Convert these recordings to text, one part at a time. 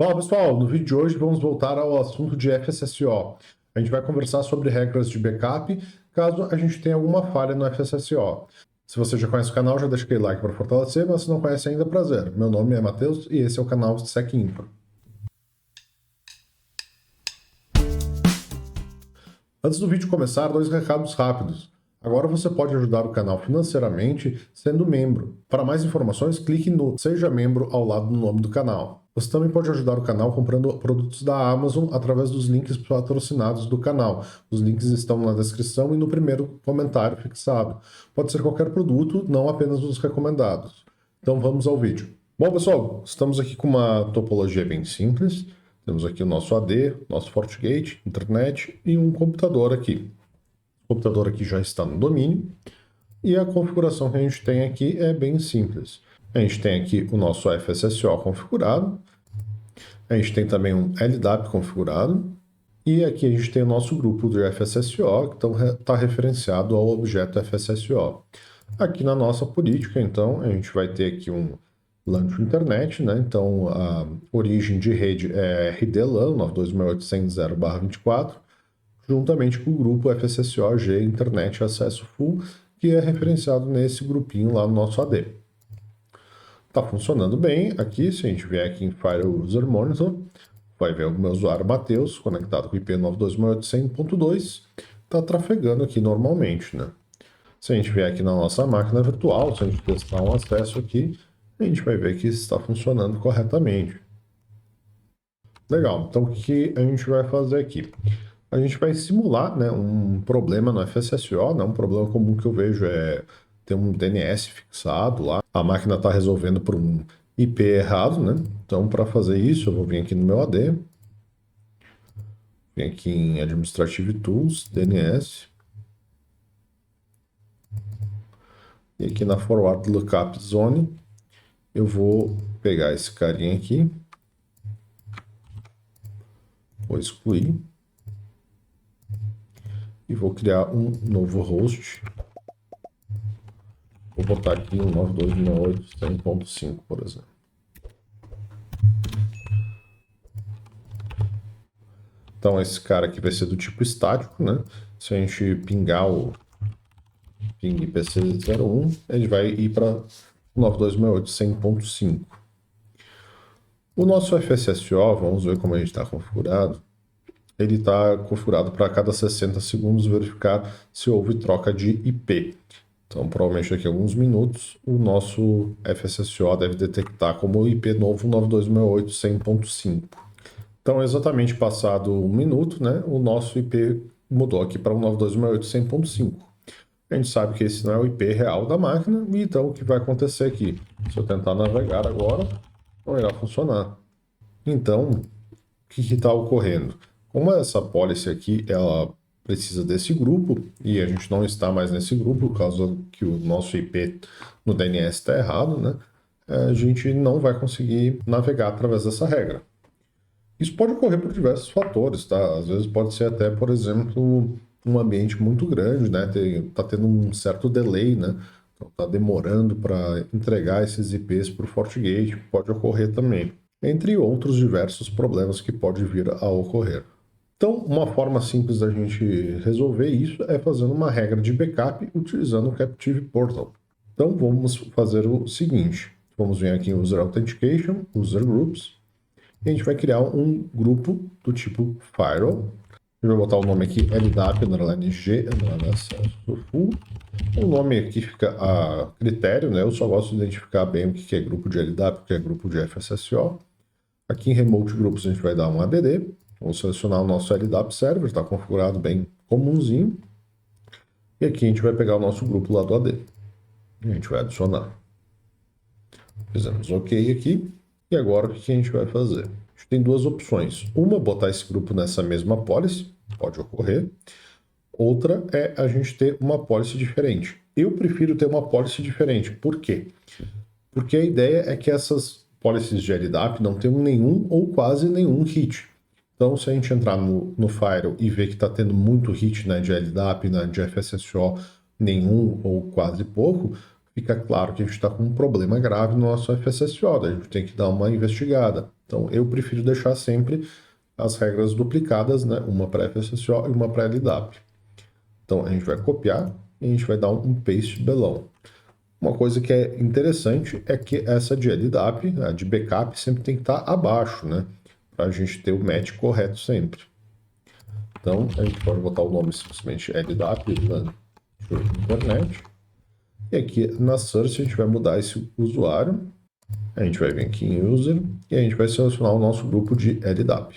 Fala pessoal, no vídeo de hoje vamos voltar ao assunto de FSSO. A gente vai conversar sobre regras de backup caso a gente tenha alguma falha no FSSO. Se você já conhece o canal, já deixa aquele like para fortalecer, mas se não conhece ainda, prazer. Meu nome é Matheus e esse é o canal SecInfo. Antes do vídeo começar, dois recados rápidos. Agora você pode ajudar o canal financeiramente sendo membro. Para mais informações, clique no Seja Membro ao lado do nome do canal. Você também pode ajudar o canal comprando produtos da Amazon através dos links patrocinados do canal. Os links estão na descrição e no primeiro comentário fixado. Pode ser qualquer produto, não apenas os recomendados. Então vamos ao vídeo. Bom, pessoal, estamos aqui com uma topologia bem simples. Temos aqui o nosso AD, nosso FortiGate, internet e um computador aqui. O computador aqui já está no domínio e a configuração que a gente tem aqui é bem simples. A gente tem aqui o nosso FSSO configurado, a gente tem também um LDAP configurado e aqui a gente tem o nosso grupo de FSSO que está referenciado ao objeto FSSO. Aqui na nossa política, então, a gente vai ter aqui um LAN de internet, né? Então a origem de rede é RDLAN 92.168.100/24, juntamente com o grupo FSSO-G Internet Acesso Full, que é referenciado nesse grupinho lá no nosso AD. Está funcionando bem. Aqui, se a gente vier aqui em Fire User Monitor, vai ver o meu usuário Matheus, conectado com o IP 92.168.100.2, está trafegando aqui normalmente, né? Se a gente vier aqui na nossa máquina virtual, se a gente testar um acesso aqui, a gente vai ver que está funcionando corretamente. Legal, então o que a gente vai fazer aqui? A gente vai simular, né, um problema no FSSO, né, um problema comum que eu vejo é ter um DNS fixado lá, a máquina está resolvendo por um IP errado, né? Então para fazer isso eu vou vir aqui no meu AD, vim aqui em Administrative Tools, DNS, e aqui na Forward Lookup Zone eu vou pegar esse carinha aqui, vou excluir e vou criar um novo host. Vou botar aqui um 92.168.100.5, por exemplo. Então esse cara aqui vai ser do tipo estático, né? Se a gente pingar o ping IPC01, ele vai ir para 92.168.100.5. O nosso FSSO, vamos ver como a gente está configurado. Ele está configurado para cada 60 segundos verificar se houve troca de IP. Então, provavelmente daqui a alguns minutos, o nosso FSSO deve detectar como IP novo 92.168.100.5. Então, exatamente passado um minuto, né, o nosso IP mudou aqui para o 92.168.100.5. A gente sabe que esse não é o IP real da máquina, e então o que vai acontecer aqui? Se eu tentar navegar agora, não irá funcionar. Então, o que está ocorrendo? Como essa policy aqui, ela precisa desse grupo, e a gente não está mais nesse grupo, por causa que o nosso IP no DNS está errado, né? A gente não vai conseguir navegar através dessa regra. Isso pode ocorrer por diversos fatores, tá? Às vezes pode ser até, por exemplo, um ambiente muito grande, né? Tá tendo um certo delay, né? Então tá demorando para entregar esses IPs para o FortiGate, pode ocorrer também. Entre outros diversos problemas que pode vir a ocorrer. Então, uma forma simples da gente resolver isso é fazendo uma regra de backup utilizando o Captive Portal. Então, vamos fazer o seguinte. Vamos vir aqui em User Authentication, User Groups, e a gente vai criar um grupo do tipo Firewall. Eu vou botar o nome aqui LDAP_G acesso full. O nome aqui fica a critério, né? Eu só gosto de identificar bem o que é grupo de LDAP, o que é grupo de FSSO. Aqui em Remote Groups a gente vai dar um ADD. Vamos selecionar o nosso LDAP Server, está configurado bem comumzinho. E aqui a gente vai pegar o nosso grupo lá do AD. E a gente vai adicionar. Fizemos OK aqui. E agora o que a gente vai fazer? A gente tem duas opções. Uma, botar esse grupo nessa mesma policy, pode ocorrer. Outra é a gente ter uma policy diferente. Eu prefiro ter uma policy diferente. Por quê? Porque a ideia é que essas policies de LDAP não tenham nenhum ou quase nenhum hit. Então, se a gente entrar no Firewall e ver que está tendo muito hit, né, de LDAP, né, de FSSO, nenhum ou quase pouco, fica claro que a gente está com um problema grave no nosso FSSO, daí a gente tem que dar uma investigada. Então, eu prefiro deixar sempre as regras duplicadas, né? Uma para FSSO e uma para LDAP. Então, a gente vai copiar e a gente vai dar um paste below. Uma coisa que é interessante é que essa de LDAP, a de backup, sempre tem que estar abaixo, né? Para a gente ter o match correto sempre. Então, a gente pode botar o nome simplesmente LDAP, LAN internet. E aqui na search a gente vai mudar esse usuário. A gente vai vir aqui em user e a gente vai selecionar o nosso grupo de LDAP.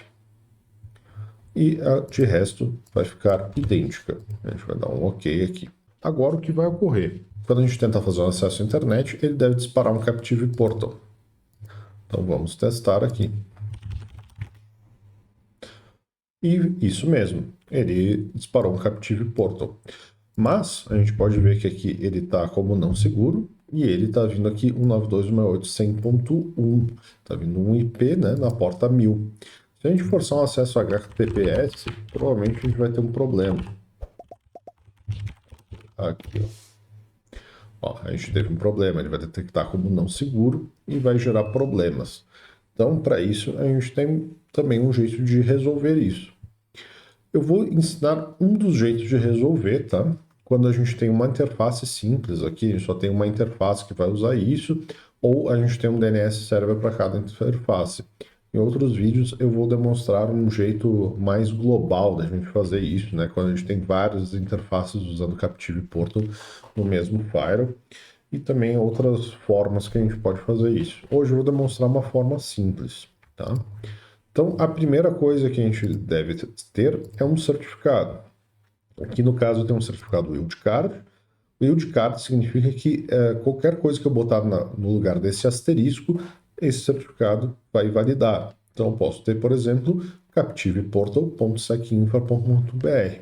E a de resto vai ficar idêntica. A gente vai dar um OK aqui. Agora o que vai ocorrer? Quando a gente tentar fazer um acesso à internet, ele deve disparar um Captive Portal. Então vamos testar aqui. E isso mesmo, ele disparou um Captive Portal. Mas a gente pode ver que aqui ele está como não seguro e ele está vindo aqui 192.168.100.1. Está vindo um IP, né, na porta 1000. Se a gente forçar um acesso HTTPS, provavelmente a gente vai ter um problema. Aqui, ó, a gente teve um problema, ele vai detectar como não seguro e vai gerar problemas. Então, para isso, a gente tem também um jeito de resolver isso. Eu vou ensinar um dos jeitos de resolver, tá? Quando a gente tem uma interface simples aqui, a gente só tem uma interface que vai usar isso, ou a gente tem um DNS server para cada interface. Em outros vídeos eu vou demonstrar um jeito mais global da gente fazer isso, né? Quando a gente tem várias interfaces usando Captive Portal no mesmo firewall, e também outras formas que a gente pode fazer isso. Hoje eu vou demonstrar uma forma simples, tá? Então, a primeira coisa que a gente deve ter é um certificado. Aqui no caso tem um certificado wildcard. Wildcard significa que qualquer coisa que eu botar no lugar desse asterisco, esse certificado vai validar. Então eu posso ter, por exemplo, captiveportal.secinfra.br.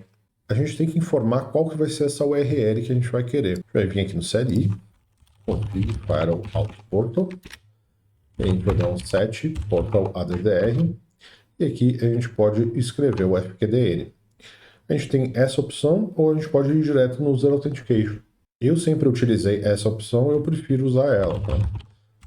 A gente tem que informar qual que vai ser essa URL que a gente vai querer. A gente vai vir aqui no CLI, config firewall out portal, e a gente vai dar um set portal addr, e aqui a gente pode escrever o FQDN. A gente tem essa opção ou a gente pode ir direto no User Authentication. Eu sempre utilizei essa opção e eu prefiro usar ela. Tá?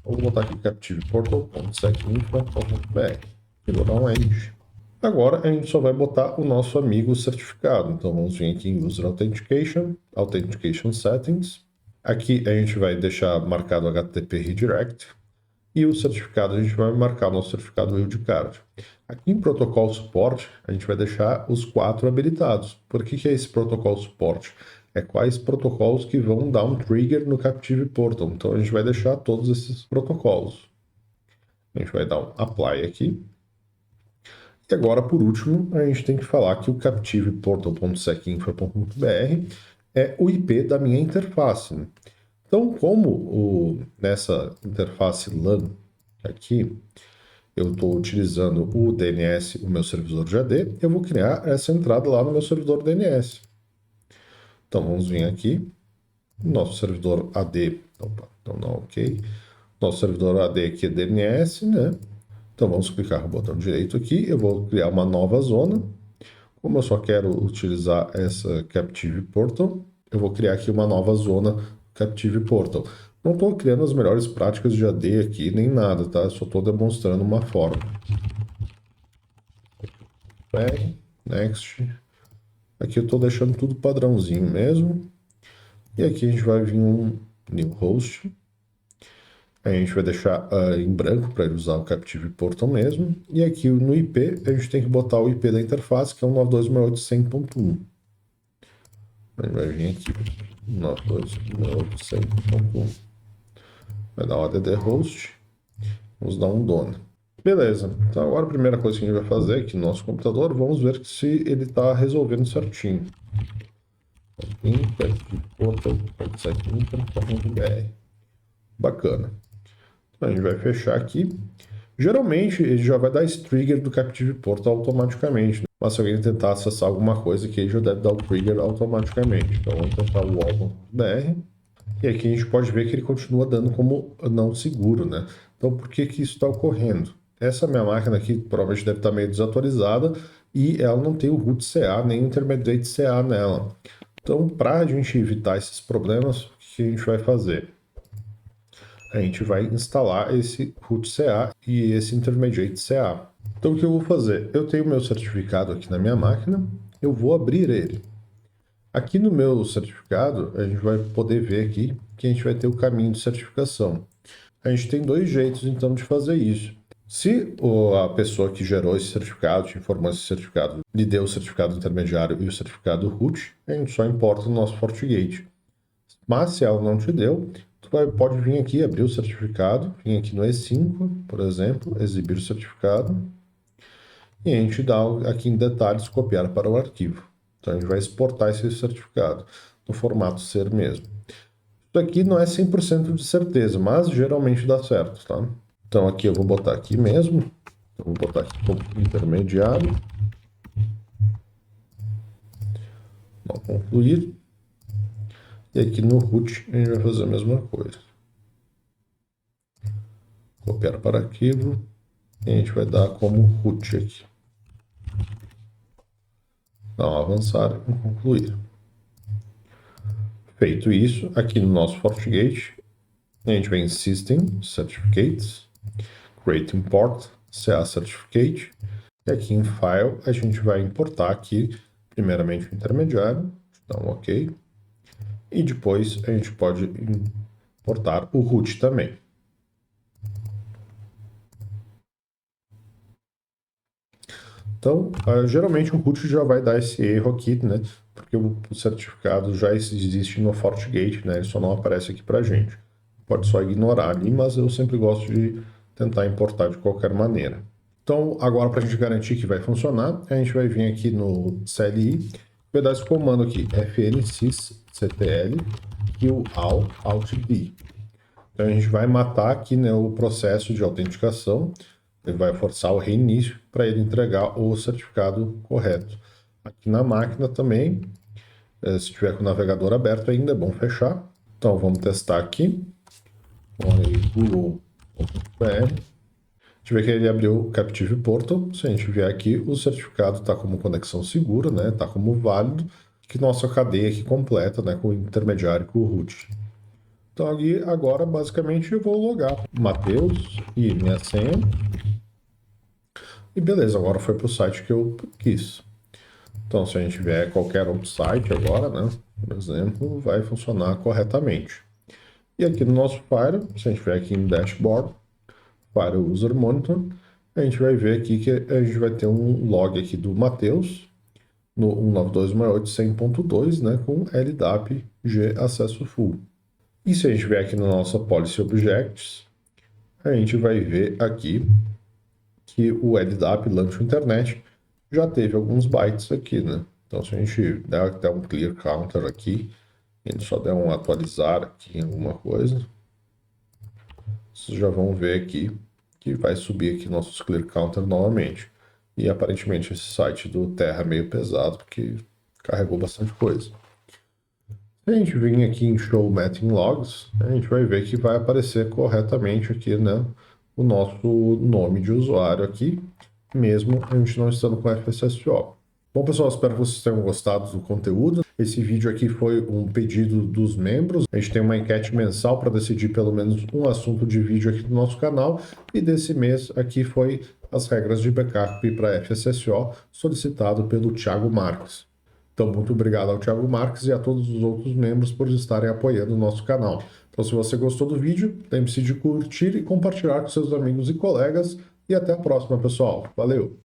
Vou botar aqui captiveportal.secinfra.br e vou dar um End. Agora a gente só vai botar o nosso amigo certificado. Então vamos vir aqui em User Authentication, Authentication Settings. Aqui a gente vai deixar marcado HTTP Redirect. E o certificado, a gente vai marcar o nosso certificado wildcard. Aqui em protocolo suporte, a gente vai deixar os 4 habilitados. Por que é esse protocolo suporte? É quais protocolos que vão dar um trigger no Captive Portal. Então a gente vai deixar todos esses protocolos. A gente vai dar um apply aqui. E agora, por último, a gente tem que falar que o captiveportal.secinfra.br é o IP da minha interface. Né? Então, como nessa interface LAN aqui, eu estou utilizando o DNS, o meu servidor de AD, eu vou criar essa entrada lá no meu servidor DNS. Então, vamos vir aqui, nosso servidor AD, opa, então não, ok. Nosso servidor AD aqui é DNS, né? Então, vamos clicar no botão direito aqui, eu vou criar uma nova zona. Como eu só quero utilizar essa Captive Portal, eu vou criar aqui uma nova zona Captive Portal. Não estou criando as melhores práticas de AD aqui, nem nada, tá? Só estou demonstrando uma forma. Next. Aqui eu estou deixando tudo padrãozinho mesmo. E aqui a gente vai vir um new host. A gente vai deixar em branco para ele usar o Captive Portal mesmo. E aqui no IP, a gente tem que botar o IP da interface, que é 192.168.100.1. A gente vai vir aqui, 192.168.100.1. Vai dar o add host. Vamos dar um done. Beleza. Então agora a primeira coisa que a gente vai fazer aqui no nosso computador, vamos ver se ele está resolvendo certinho. Bacana. Então a gente vai fechar aqui. Geralmente ele já vai dar esse trigger do Captive Portal automaticamente, né? Mas se alguém tentar acessar alguma coisa aqui, ele já deve dar o trigger automaticamente. Então vamos tentar o wall.br. E aqui a gente pode ver que ele continua dando como não seguro, né? Então por que que isso está ocorrendo? Essa minha máquina aqui provavelmente deve estar meio desatualizada e ela não tem o root CA nem o intermediate CA nela. Então, para a gente evitar esses problemas, o que a gente vai fazer? A a gente vai instalar esse root CA e esse intermediate CA. Então, o que eu vou fazer? Eu tenho meu certificado aqui na minha máquina, eu vou abrir ele. Aqui no meu certificado, a gente vai poder ver aqui que a gente vai ter o caminho de certificação. A gente tem dois jeitos, então, de fazer isso. Se a pessoa que gerou esse certificado, te informou esse certificado, lhe deu o certificado intermediário e o certificado root, a gente só importa no nosso FortiGate. Mas se ela não te deu, pode vir aqui, abrir o certificado, vir aqui no E5, por exemplo, exibir o certificado, e a gente dá aqui em detalhes copiar para o arquivo. Então a gente vai exportar esse certificado no formato ser mesmo. Isso aqui não é 100% de certeza, mas geralmente dá certo, tá? Então aqui eu vou botar aqui mesmo, eu vou botar aqui como intermediário, não concluir, e aqui no root a gente vai fazer a mesma coisa. Copiar para arquivo, e a gente vai dar como root aqui. Não avançar e concluir. Feito isso, aqui no nosso FortiGate, a gente vem em System, Certificates, Create Import, CA Certificate, e aqui em File a gente vai importar aqui, primeiramente o intermediário, dá um OK, e depois a gente pode importar o root também. Então, geralmente o root já vai dar esse erro aqui, né? Porque o certificado já existe no FortiGate, né? Ele só não aparece aqui pra gente. Pode só ignorar ali, mas eu sempre gosto de tentar importar de qualquer maneira. Então, agora para a gente garantir que vai funcionar, a gente vai vir aqui no CLI, vai dar esse comando aqui, fnsysctl kill all alt-d. Então a gente vai matar aqui, né, o processo de autenticação, ele vai forçar o reinício para ele entregar o certificado correto. Aqui na máquina também, se tiver com o navegador aberto ainda, é bom fechar. Então vamos testar aqui. Google.br. A gente vê que ele abriu o Captive Portal. Se a gente vier aqui, o certificado está como conexão segura, né? Está como válido, que nossa cadeia aqui completa, né? Com o intermediário e com o root. Então aqui, agora, basicamente, eu vou logar Matheus e minha senha. E beleza, agora foi para o site que eu quis. Então, se a gente vier qualquer outro site agora, né? Por exemplo, vai funcionar corretamente. E aqui no nosso Fire, se a gente vier aqui em Dashboard, para o User Monitor, a gente vai ver aqui que a gente vai ter um log aqui do Matheus, no 192.168.100.2, né, com LDAP G acesso full. E se a gente vier aqui na nossa Policy Objects, a gente vai ver aqui que o LDAP Launch Internet já teve alguns bytes aqui, né? Então, se a gente der até um clear counter aqui, a gente só der um atualizar aqui em alguma coisa, vocês já vão ver aqui que vai subir aqui nossos clear counter novamente. E aparentemente esse site do Terra é meio pesado, porque carregou bastante coisa. Se a gente vir aqui em Show Matching Logs, a gente vai ver que vai aparecer corretamente aqui, né, o nosso nome de usuário aqui, mesmo a gente não estando com FSSO. Bom, pessoal, espero que vocês tenham gostado do conteúdo. Esse vídeo aqui foi um pedido dos membros. A gente tem uma enquete mensal para decidir pelo menos um assunto de vídeo aqui do nosso canal. E desse mês aqui foi as regras de backup para FSSO, solicitado pelo Thiago Marques. Então, muito obrigado ao Thiago Marques e a todos os outros membros por estarem apoiando o nosso canal. Então, se você gostou do vídeo, lembre-se de curtir e compartilhar com seus amigos e colegas. E até a próxima, pessoal. Valeu!